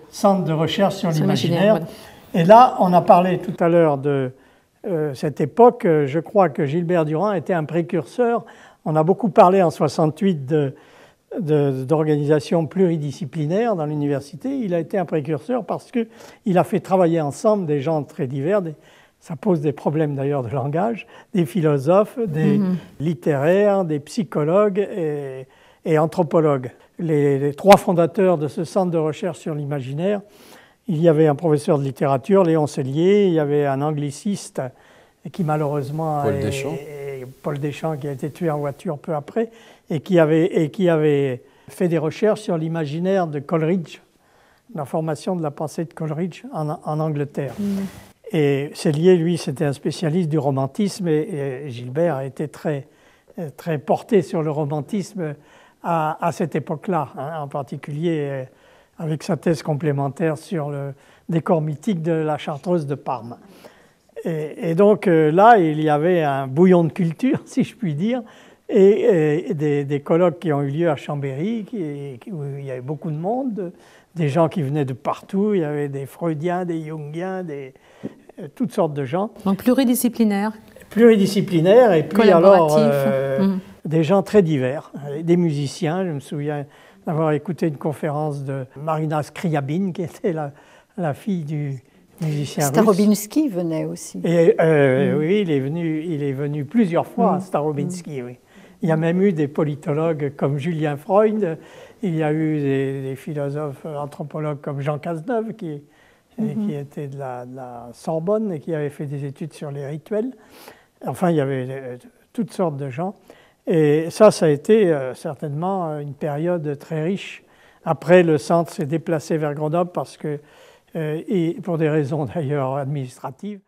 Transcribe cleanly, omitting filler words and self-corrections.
Centre de recherche sur l'imaginaire. Voilà. Et là, on a parlé tout à l'heure de cette époque. Je crois que Gilbert Durand était un précurseur. On a beaucoup parlé en 68 d'organisation pluridisciplinaire dans l'université. Il a été un précurseur parce qu'il a fait travailler ensemble des gens très divers. Ça pose des problèmes d'ailleurs de langage, des philosophes, des littéraires, des psychologues et anthropologues. Les trois fondateurs de ce centre de recherche sur l'imaginaire, il y avait un professeur de littérature, Léon Sellier, il y avait un angliciste qui malheureusement Paul Deschamps, qui a été tué en voiture peu après, et qui avait fait des recherches sur l'imaginaire de Coleridge, la formation de la pensée de Coleridge en Angleterre. Et Sellier, lui, c'était un spécialiste du romantisme, et Gilbert a été très porté sur le romantisme à cette époque-là, hein, en particulier avec sa thèse complémentaire sur le décor mythique de la Chartreuse de Parme. Et donc là, il y avait un bouillon de culture, si je puis dire, et des colloques qui ont eu lieu à Chambéry, où il y avait beaucoup de monde, des gens qui venaient de partout, il y avait des Freudiens, des Jungiens, toutes sortes de gens. Donc pluridisciplinaire. Pluridisciplinaire, et puis alors des gens très divers, des musiciens. Je me souviens d'avoir écouté une conférence de Marina Scriabine, qui était la fille du musicien russe. Starobinsky venait aussi. Et, oui, il est venu plusieurs fois, Starobinsky, oui. Il y a même eu des politologues comme Julien Freund, il y a eu des philosophes anthropologues comme Jean Cazeneuve, qui était de la Sorbonne et qui avait fait des études sur les rituels. Enfin, il y avait toutes sortes de gens. Et ça a été certainement une période très riche. Après, le centre s'est déplacé vers Grenoble parce que, et pour des raisons d'ailleurs administratives,